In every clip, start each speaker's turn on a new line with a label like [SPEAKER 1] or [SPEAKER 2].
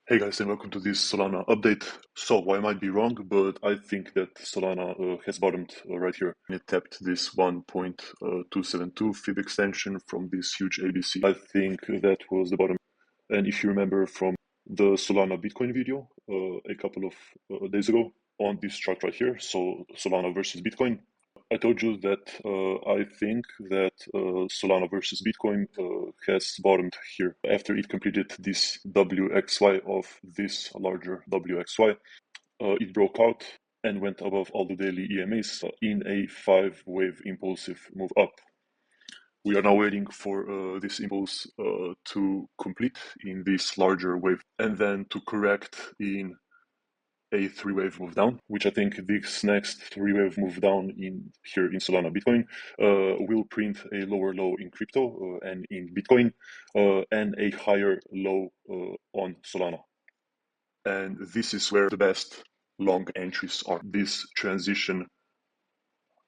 [SPEAKER 1] Hey guys, and welcome to this Solana update. So I might be wrong, but I think that Solana has bottomed right here. It tapped this 1.272 fib extension from this huge ABC. I think that was the bottom. And if you remember from the Solana Bitcoin video a couple of days ago on this chart right here, so Solana versus Bitcoin, I told you that I think that Solana versus Bitcoin has bottomed here after it completed this WXY of this larger WXY. It broke out and went above all the daily EMAs in a 5-wave impulsive move up. We are now waiting for this impulse to complete in this larger wave and then to correct in a 3-wave move down, which I think this next 3-wave move down in here in Solana Bitcoin will print a lower low in crypto and in Bitcoin and a higher low on Solana. And this is where the best long entries are. This transition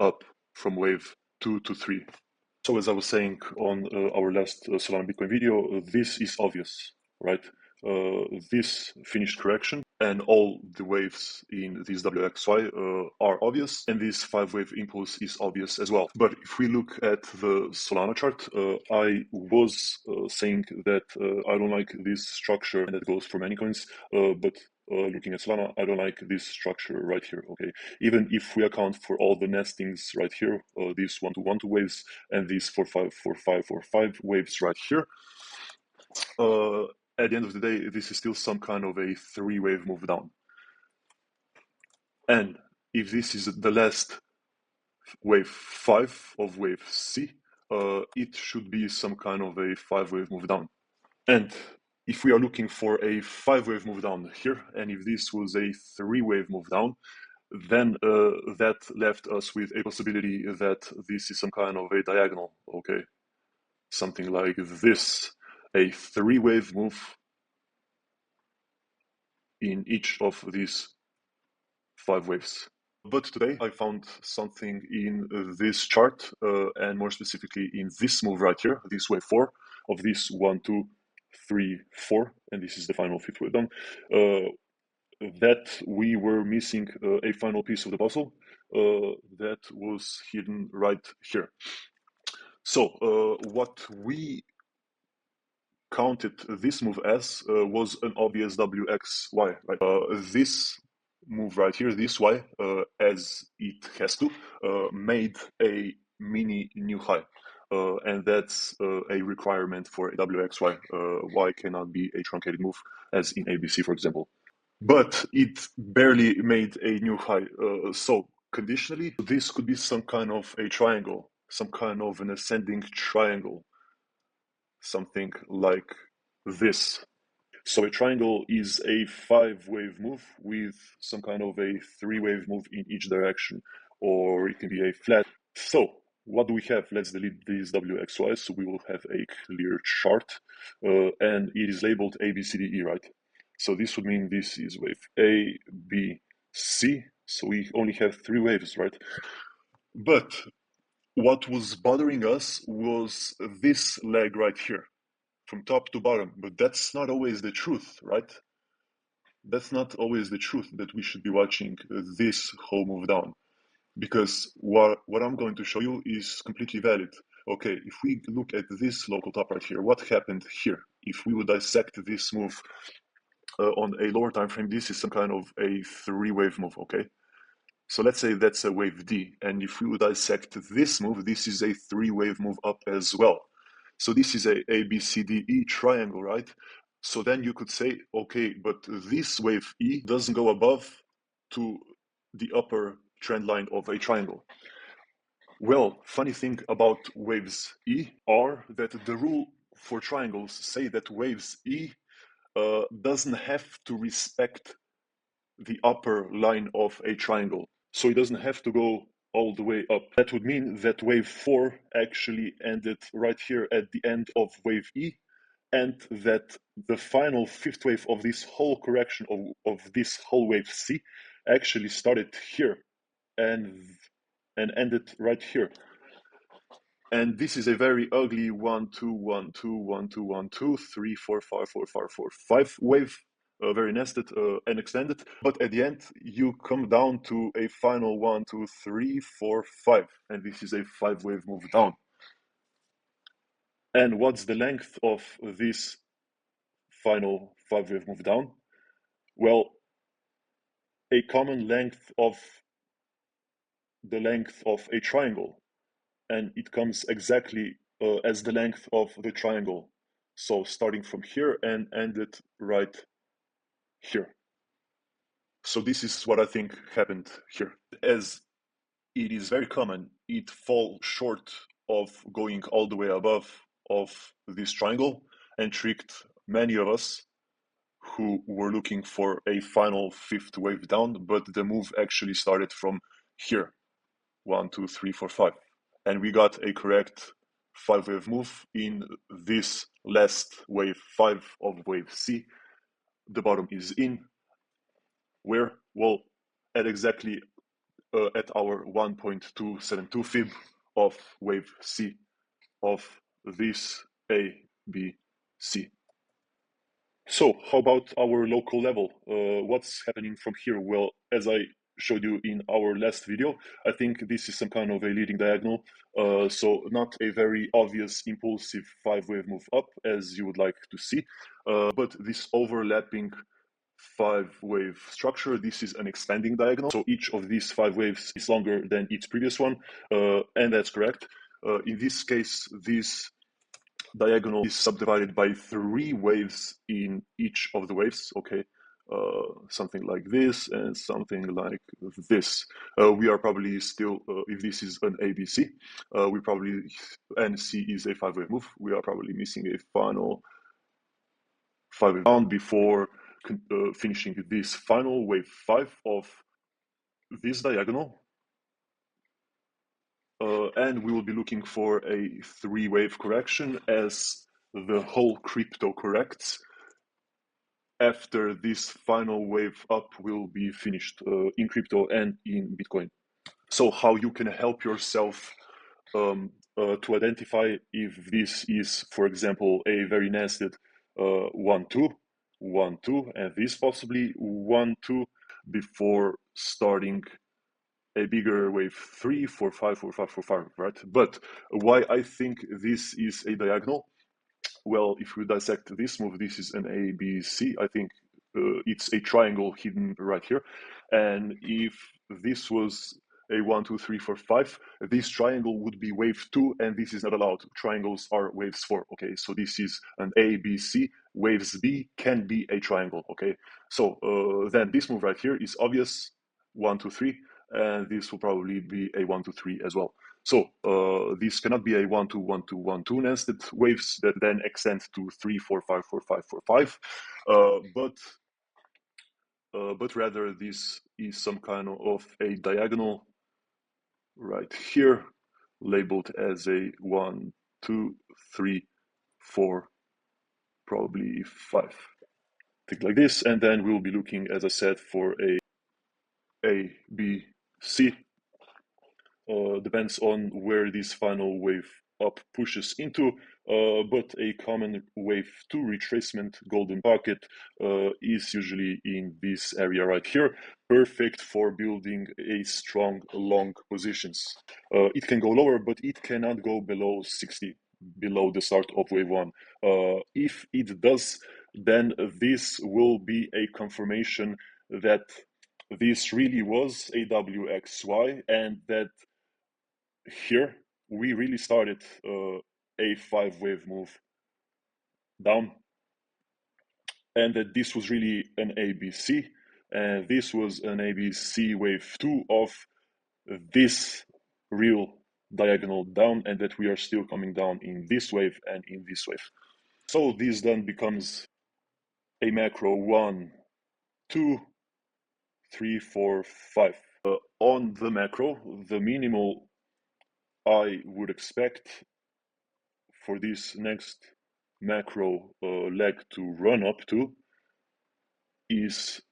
[SPEAKER 1] up from wave 2 to 3. So as I was saying on our last Solana Bitcoin video, this is obvious, right? This finished correction and all the waves in this WXY are obvious, and this 5-wave impulse is obvious as well. But if we look at the Solana chart, I was saying that I don't like this structure, and that goes for many coins, but looking at Solana, I don't like this structure right here, okay? Even if we account for all the nestings right here, these 1-to-1-2 waves and these 4-5-4-5-4-5 waves right here, at the end of the day, this is still some kind of a 3-wave move down. And if this is the last wave 5 of wave C, it should be some kind of a 5-wave move down. And if we are looking for a 5-wave move down here, and if this was a 3-wave move down, then that left us with a possibility that this is some kind of a diagonal, okay? Something like this, a 3-wave move in each of these 5 waves. But today I found something in this chart, and more specifically in this move right here, this wave 4 of this 1, 2, 3, 4, and this is the final 5th wave down, that we were missing a final piece of the puzzle that was hidden right here. So what we counted this move as was an obvious WXY, right? This move right here, this Y, as it has to, made a mini new high. And that's a requirement for a WXY. Y cannot be a truncated move, as in ABC, for example. But it barely made a new high. So conditionally, this could be some kind of a triangle, some kind of an ascending triangle, something like this. So a triangle is a 5-wave move with some kind of a 3-wave move in each direction, or it can be a flat. So what do we have? Let's delete these WXYs so we will have a clear chart, and it is labeled A, B, C, D, E, right? So this would mean this is wave A, B, C. So we only have 3 waves, right? But what was bothering us was this leg right here, from top to bottom. But that's not always the truth, right? That's not always the truth that we should be watching this whole move down. Because what I'm going to show you is completely valid. Okay, if we look at this local top right here, what happened here? If we would dissect this move on a lower time frame, this is some kind of a 3-wave move, okay? So let's say that's a wave D, and if we would dissect this move, this is a 3-wave move up as well. So this is a ABCDE triangle, right? So then you could say, okay, but this wave E doesn't go above to the upper trend line of a triangle. Well, funny thing about waves E are that the rule for triangles say that waves E doesn't have to respect the upper line of a triangle. So it doesn't have to go all the way up. That would mean that wave 4 actually ended right here at the end of wave E, and that the final 5th wave of this whole correction of this whole wave C actually started here and ended right here. And this is a very ugly 1, 2, 1, 2, 1, 2, 1, 2, 3, 4, 5, 4, 5, 4, 5 wave very nested and extended. But at the end, you come down to a final 1, 2, 3, 4, 5, and this is a 5-wave move down. And what's the length of this final 5-wave move down? Well, a common length of the length of a triangle, and it comes exactly as the length of the triangle. So starting from here and ended right here. So this is what I think happened here. As it is very common, it falls short of going all the way above of this triangle and tricked many of us who were looking for a final 5th wave down, but the move actually started from here. 1, 2, 3, 4, 5. And we got a correct 5-wave move in this last wave 5 of wave C. The bottom is in. Where? Well, at exactly at our 1.272 fib of wave C of this A, B, C. So how about our local level? What's happening from here? Well, as I showed you in our last video, I think this is some kind of a leading diagonal. So not a very obvious impulsive 5-wave move up as you would like to see, but this overlapping 5-wave structure, this is an expanding diagonal. So each of these 5 waves is longer than each previous one, and that's correct. In this case, this diagonal is subdivided by 3 waves in each of the waves, okay? Something like this and something like this. We are probably still, if this is an ABC, we probably, and C is a 5-wave move, we are probably missing a final 5-wave down before finishing this final wave 5 of this diagonal. And we will be looking for a 3-wave correction as the whole crypto corrects after this final wave up will be finished in crypto and in Bitcoin. So how you can help yourself to identify if this is, for example, a very nested 1, 2, 1, 2, and this possibly 1, 2 before starting a bigger wave 3, 4, 5, 4, 5, 4, 5, right? But why I think this is a diagonal? Well, if we dissect this move, this is an A, B, C. I think it's a triangle hidden right here. And if this was a 1, 2, 3, 4, 5, this triangle would be wave 2, and this is not allowed. Triangles are waves 4, okay? So this is an A, B, C. Waves B can be a triangle, okay? So then this move right here is obvious, 1, 2, 3, and this will probably be a 1, 2, 3 as well. So this cannot be a 1, 2, 1, 2, 1, 2 nested waves that then extend to 3, 4, 5, 4, 5, 4, 5. But rather this is some kind of a diagonal right here, labeled as a 1, 2, 3, 4, probably 5. Think like this, and then we'll be looking, as I said, for A, B, C. Depends on where this final wave up pushes into, but a common wave 2 retracement golden bucket is usually in this area right here, perfect for building a strong long positions. It can go lower, but it cannot go below 60, below the start of wave 1. If it does, then this will be a confirmation that this really was a WXY and that here we really started a 5-wave move down, and that this was really an ABC, and this was an ABC wave 2 of this real diagonal down, and that we are still coming down in this wave and in this wave. So this then becomes a macro 1, 2, 3, 4, 5. On the macro, the minimal I would expect for this next macro leg to run up to is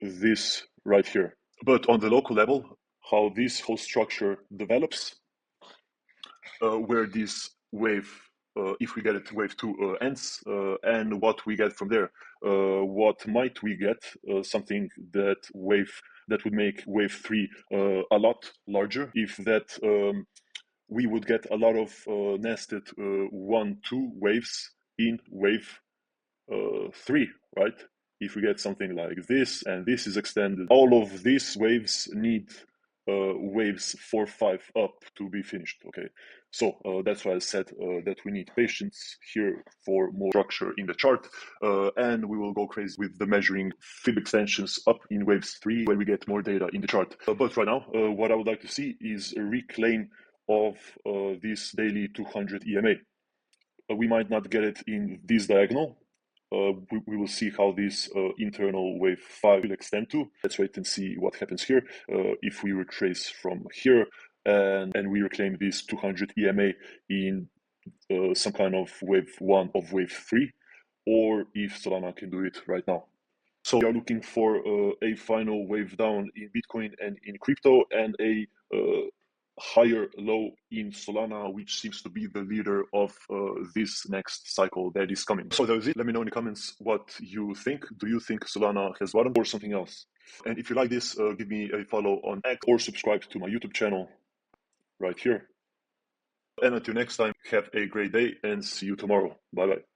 [SPEAKER 1] this right here. But on the local level, how this whole structure develops, where this wave if we get it wave 2 ends, and what we get from there. What might we get? Something that would make wave 3 a lot larger. If that we would get a lot of nested 1-2 waves in wave 3, right? If we get something like this and this is extended, all of these waves need waves 4-5 up to be finished. Okay, so that's why I said that we need patience here for more structure in the chart, and we will go crazy with the measuring fib extensions up in waves 3 when we get more data in the chart. But right now, what I would like to see is a reclaim of this daily 200 EMA. We might not get it in this diagonal. We will see how this internal wave 5 will extend to. Let's wait and see what happens here. If we retrace from here and we reclaim this 200 EMA in some kind of wave 1 of wave 3, or if Solana can do it right now. So we are looking for a final wave down in Bitcoin and in crypto, and a higher low in Solana, which seems to be the leader of this next cycle that is coming. So that was it. Let me know in the comments what you think. Do you think Solana has bottomed or something else? And if you like this, give me a follow on X or subscribe to my YouTube channel right here. And until next time, have a great day and see you tomorrow. Bye bye.